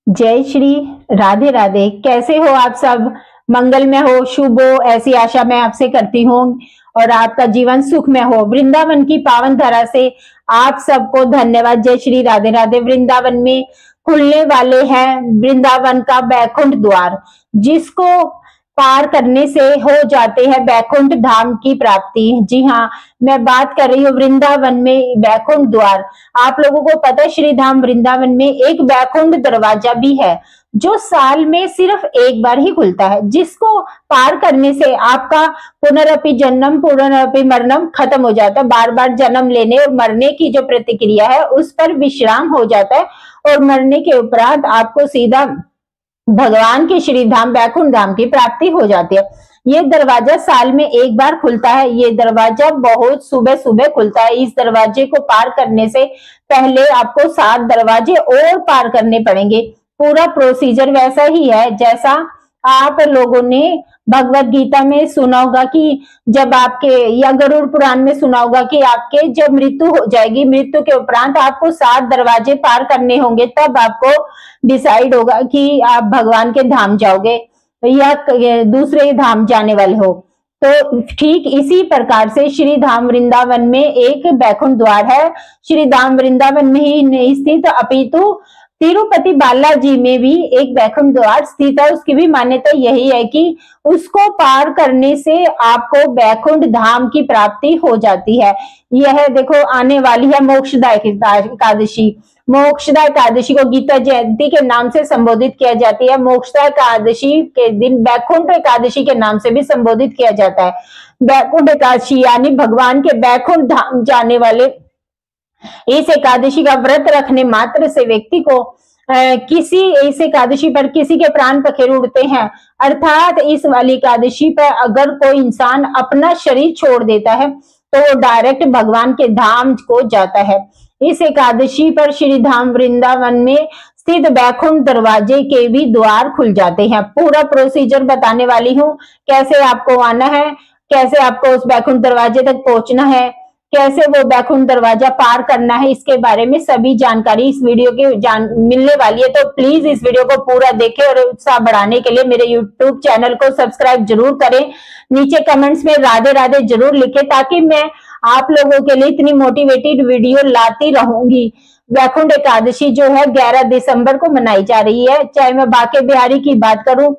जय श्री राधे राधे। कैसे हो आप सब? मंगल में हो, शुभ हो, ऐसी आशा मैं आपसे करती हूँ और आपका जीवन सुख में हो। वृंदावन की पावन धरा से आप सबको धन्यवाद। जय श्री राधे राधे। वृंदावन में खुलने वाले हैं वृंदावन का बैकुंठ द्वार, जिसको पार करने से हो जाते हैं बैकुंठ धाम की प्राप्ति। जी हाँ, मैं बात कर रही हूँ वृंदावन में बैकुंठ द्वार। आप लोगों को पता है श्री धाम वृंदावन में एक बैकुंठ दरवाजा भी है, जो साल में सिर्फ एक बार ही खुलता है, जिसको पार करने से आपका पुनरअपि जन्म पुनरअपि मरणम खत्म हो जाता है। बार बार जन्म लेने और मरने की जो प्रतिक्रिया है उस पर विश्राम हो जाता है और मरने के उपरांत आपको सीधा भगवान के श्री धाम बैकुंठ धाम की प्राप्ति हो जाती है। ये दरवाजा साल में एक बार खुलता है। ये दरवाजा बहुत सुबह सुबह खुलता है। इस दरवाजे को पार करने से पहले आपको 7 दरवाजे और पार करने पड़ेंगे। पूरा प्रोसीजर वैसा ही है जैसा आप लोगों ने भगवत गीता में सुना होगा कि जब आपके, या गरुड़ पुराण में सुना होगा कि आपके जब मृत्यु हो जाएगी, मृत्यु के उपरांत आपको 7 दरवाजे पार करने होंगे, तब आपको डिसाइड होगा कि आप भगवान के धाम जाओगे या दूसरे धाम जाने वाले हो। तो ठीक इसी प्रकार से श्री धाम वृंदावन में एक बैकुंठ द्वार है। श्री धाम वृंदावन में ही नहीं स्थित, अपितु तिरुपति बालाजी में भी एक बैकुंठ द्वार स्थित है। उसकी भी मान्यता यही है कि उसको पार करने से आपको बैकुंठ धाम की प्राप्ति हो जाती है। यह देखो आने वाली है मोक्षदा एकादशी। मोक्षदा एकादशी को गीता जयंती के नाम से संबोधित किया जाती है। मोक्षदा एकादशी के दिन बैकुंठ एकादशी के नाम से भी संबोधित किया जाता है। बैकुंठ एकादशी यानी भगवान के बैकुंठ धाम जाने वाले। इस एकादशी का व्रत रखने मात्र से व्यक्ति को किसी इस एकादशी पर किसी के प्राण पखेर उड़ते हैं। अर्थात इस वाली एकादशी पर अगर कोई इंसान अपना शरीर छोड़ देता है तो वो डायरेक्ट भगवान के धाम को जाता है। इस एकादशी पर श्री धाम वृंदावन में स्थित बैकुंठ दरवाजे के भी द्वार खुल जाते हैं। पूरा प्रोसीजर बताने वाली हूँ, कैसे आपको आना है, कैसे आपको उस बैकुंठ दरवाजे तक पहुंचना है, कैसे वो बैकुंठ दरवाजा पार करना है, इसके बारे में सभी जानकारी इस वीडियो के मिलने वाली है। तो प्लीज इस वीडियो को पूरा देखें और उत्साह बढ़ाने के लिए मेरे यूट्यूब चैनल को सब्सक्राइब जरूर करें। नीचे कमेंट्स में राधे राधे जरूर लिखें, ताकि मैं आप लोगों के लिए इतनी मोटिवेटेड वीडियो लाती रहूंगी। बैकुंठ एकादशी जो है 11 दिसंबर को मनाई जा रही है। चाहे मैं बांके बिहारी की बात करूं,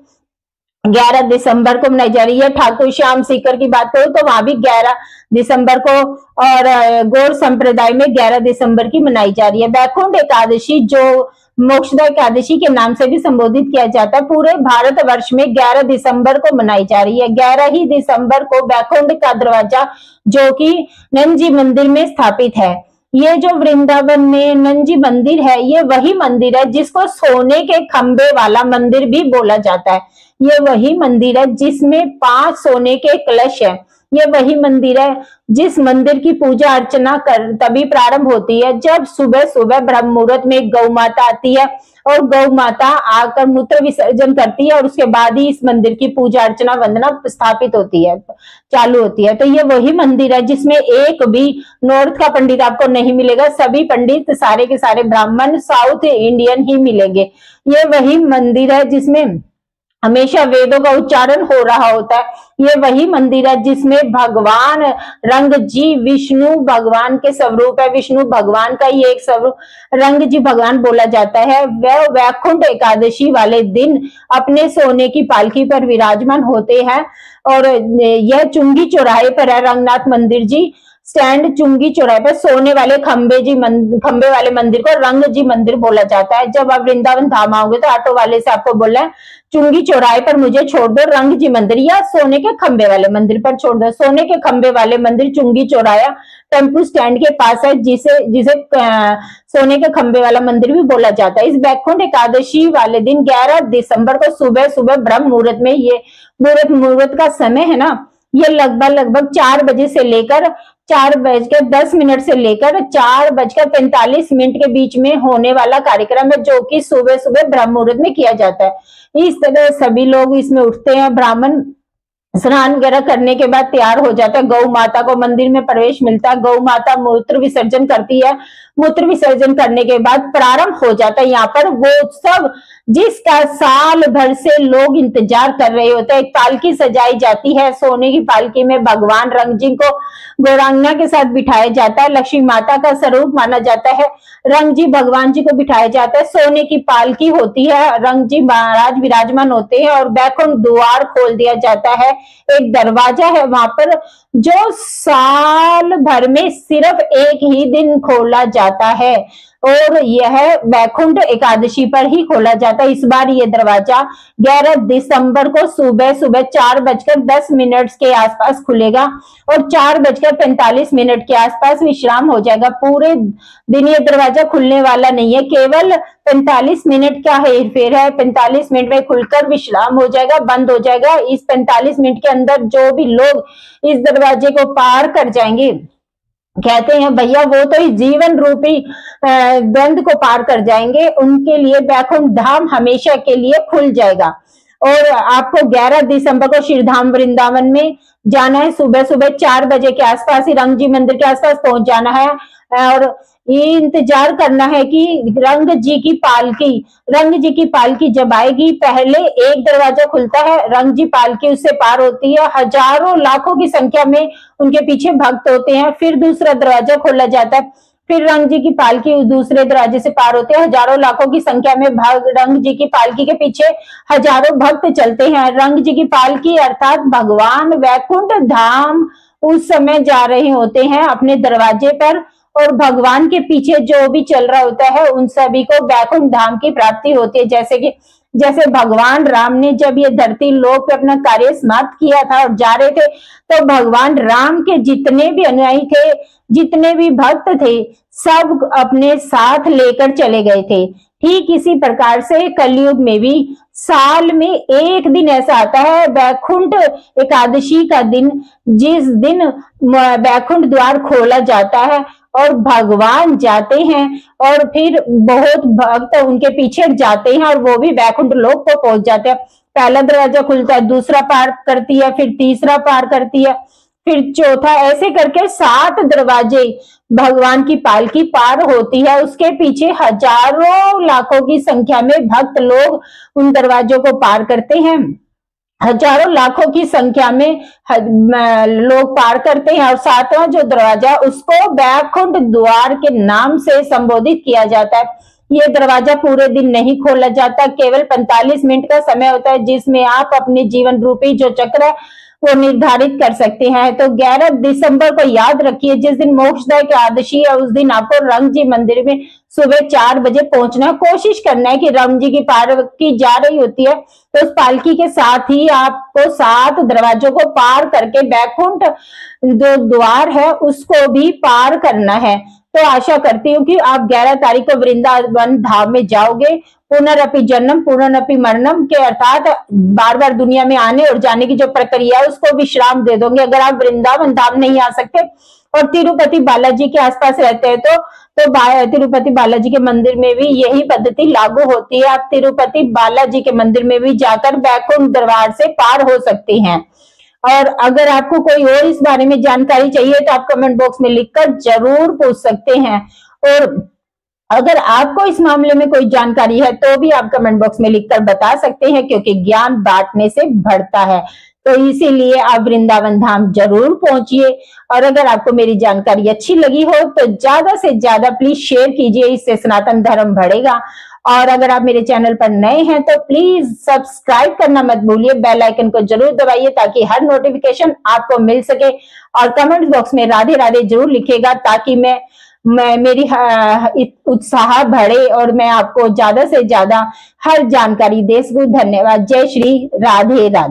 11 दिसंबर को मनाई जा रही है। ठाकुर श्याम सीकर की बात करूं तो वहां भी 11 दिसंबर को, और गौड़ संप्रदाय में 11 दिसंबर की मनाई जा रही है। बैकुंठ एकादशी जो मोक्षदा एकादशी के नाम से भी संबोधित किया जाता है, पूरे भारत वर्ष में 11 दिसंबर को मनाई जा रही है। 11 ही दिसंबर को बैकुंठ का दरवाजा जो कि नंजी मंदिर में स्थापित है। ये जो वृंदावन में नंजी मंदिर है, ये वही मंदिर है जिसको सोने के खंबे वाला मंदिर भी बोला जाता है। ये वही मंदिर है जिसमें 5 सोने के कलश है। ये वही मंदिर है जिस मंदिर की पूजा अर्चना कर तभी प्रारंभ होती है जब सुबह सुबह ब्रह्म मुहूर्त में गौ माता आती है और गौ माता आकर मूत्र विसर्जन करती है, और उसके बाद ही इस मंदिर की पूजा अर्चना वंदना स्थापित होती है, चालू होती है। तो ये वही मंदिर है जिसमें एक भी नॉर्थ का पंडित आपको नहीं मिलेगा। सभी पंडित सारे के सारे ब्राह्मण साउथ इंडियन ही मिलेंगे। ये वही मंदिर है जिसमें हमेशा वेदों का उच्चारण हो रहा होता है। ये वही मंदिर है जिसमें भगवान रंग जी विष्णु भगवान के स्वरूप है। विष्णु भगवान का ये एक स्वरूप रंग जी भगवान बोला जाता है। वह वैकुंठ एकादशी वाले दिन अपने सोने की पालकी पर विराजमान होते हैं, और यह चुंगी चौराहे पर है। रंगनाथ मंदिर जी स्टैंड चुंगी चौराहे पर सोने वाले खंबे वाले मंदिर को रंग जी मंदिर बोला जाता है। जब आप वृंदावन धाम आओगे तो ऑटो वाले से आपको बोलना है चुंगी चौराहे पर मुझे छोड़ दो रंग जी मंदिर, या सोने के खंबे वाले मंदिर पर छोड़ दो। सोने के खंबे वाले मंदिर चुंगी चौराया टेम्पू स्टैंड के पास है, जिसे जिसे सोने के खंबे वाला मंदिर भी बोला जाता है। इस बैकुंठ एकादशी वाले दिन 11 दिसंबर को सुबह सुबह ब्रह्म मुहूर्त में, ये मुहूर्त का समय है ना, ये लगभग 4 बजे से लेकर 4:10 से लेकर 4:45 के बीच में होने वाला कार्यक्रम है, जो कि सुबह सुबह ब्रह्म मुहूर्त में किया जाता है। इस तरह सभी लोग इसमें उठते हैं। ब्राह्मण स्नान वगैरह करने के बाद तैयार हो जाता है, गौ माता को मंदिर में प्रवेश मिलता है, गौ माता मूत्र विसर्जन करती है, मूत्र विसर्जन करने के बाद प्रारंभ हो जाता है यहाँ पर वो उत्सव जिसका साल भर से लोग इंतजार कर रहे होते हैं। एक पालकी सजाई जाती है, सोने की पालकी में भगवान रंग जी को गौरांगना के साथ बिठाया जाता है, लक्ष्मी माता का स्वरूप माना जाता है, रंग जी भगवान जी को बिठाया जाता है, सोने की पालकी होती है, रंग जी महाराज विराजमान होते हैं और बैकुंठ द्वार खोल दिया जाता है। एक दरवाजा है वहां पर जो साल भर में सिर्फ एक ही दिन खोला जाता है और यह बैकुंठ एकादशी पर ही खोला जाता है। इस बार ये दरवाजा 11 दिसंबर को सुबह सुबह 4:10 के आसपास खुलेगा और 4:45 के आसपास विश्राम हो जाएगा। पूरे दिन ये दरवाजा खुलने वाला नहीं है, केवल 45 मिनट का हेरफेर है। 45 मिनट में खुलकर विश्राम हो जाएगा, बंद हो जाएगा। इस 45 मिनट के अंदर जो भी लोग इस दरवाजे को पार कर जाएंगे, कहते हैं भैया वो तो इस जीवन रूपी द्वंद को पार कर जाएंगे, उनके लिए बैकुंठ धाम हमेशा के लिए खुल जाएगा। और आपको 11 दिसंबर को श्रीधाम वृंदावन में जाना है, सुबह सुबह 4 बजे के आसपास ही रंग जी मंदिर के आसपास पहुंच जाना है और ये इंतजार करना है कि रंग जी की पालकी जब आएगी, पहले एक दरवाजा खुलता है, रंग जी पालकी उससे पार होती है, हजारों लाखों की संख्या में उनके पीछे भक्त होते हैं, फिर दूसरा दरवाजा खोला जाता है, फिर रंग जी की पालकी दूसरे दरवाजे से पार होते हैं, हजारों लाखों की संख्या में रंग जी की पालकी के पीछे हजारों भक्त चलते हैं। रंग जी की पालकी अर्थात भगवान वैकुंठ धाम उस समय जा रहे होते हैं अपने दरवाजे पर और भगवान के पीछे जो भी चल रहा होता है उन सभी को बैकुंठ धाम की प्राप्ति होती है। जैसे भगवान राम ने जब ये धरती लोक पे अपना कार्य समाप्त किया था और जा रहे थे, तो भगवान राम के जितने भी अनुयायी थे, जितने भी भक्त थे, सब अपने साथ लेकर चले गए थे। ठीक इसी प्रकार से कलयुग में भी साल में एक दिन ऐसा आता है, बैकुंठ एकादशी का दिन, जिस दिन बैकुंठ द्वार खोला जाता है और भगवान जाते हैं और फिर बहुत भक्त उनके पीछे जाते हैं और वो भी बैकुंठ लोक को पहुंच जाते हैं। पहला दरवाजा खुलता है, दूसरा पार करती है, फिर तीसरा पार करती है, फिर चौथा, ऐसे करके 7 दरवाजे भगवान की पालकी पार होती है। उसके पीछे हजारों लाखों की संख्या में भक्त लोग उन दरवाजों को पार करते हैं, हजारों लाखों की संख्या में लोग पार करते हैं और 7वां जो दरवाजा उसको बैकुंठ द्वार के नाम से संबोधित किया जाता है। ये दरवाजा पूरे दिन नहीं खोला जाता, केवल 45 मिनट का समय होता है जिसमें आप अपने जीवन रूपी जो चक्र है वो निर्धारित कर सकते हैं। तो 11 दिसंबर को याद रखिए, जिस दिन मोक्षदा एकादशी है उस दिन आपको रंग जी मंदिर में सुबह 4 बजे पहुंचना है। कोशिश करना है कि रंग जी की पालकी जा रही होती है तो उस पालकी के साथ ही आपको 7 दरवाजों को पार करके बैकुंठ जो द्वार है उसको भी पार करना है। तो आशा करती हूँ कि आप 11 तारीख को वृंदावन धाम में जाओगे। पुनरअपि जन्म पुनरअपि मरणम के अर्थात बार बार दुनिया में आने और जाने की जो प्रक्रिया है उसको विश्राम दे दोगे। अगर आप वृंदावन धाम नहीं आ सकते और तिरुपति बालाजी के आसपास रहते हैं तो तिरुपति बालाजी के मंदिर में भी यही पद्धति लागू होती है। आप तिरुपति बालाजी के मंदिर में भी जाकर बैकुंठ दरबार से पार हो सकते हैं। और अगर आपको कोई और इस बारे में जानकारी चाहिए तो आप कमेंट बॉक्स में लिखकर जरूर पूछ सकते हैं। और अगर आपको इस मामले में कोई जानकारी है तो भी आप कमेंट बॉक्स में लिखकर बता सकते हैं, क्योंकि ज्ञान बांटने से बढ़ता है। तो इसीलिए आप वृंदावन धाम जरूर पहुंचिए। और अगर आपको मेरी जानकारी अच्छी लगी हो तो ज्यादा से ज्यादा प्लीज शेयर कीजिए, इससे सनातन धर्म बढ़ेगा। और अगर आप मेरे चैनल पर नए हैं तो प्लीज सब्सक्राइब करना मत भूलिए, बेल आइकन को जरूर दबाइए ताकि हर नोटिफिकेशन आपको मिल सके। और कमेंट बॉक्स में राधे राधे जरूर लिखेगा ताकि मेरी उत्साह बढ़े और मैं आपको ज्यादा से ज्यादा हर जानकारी दे सकूं। धन्यवाद। जय श्री राधे राधे।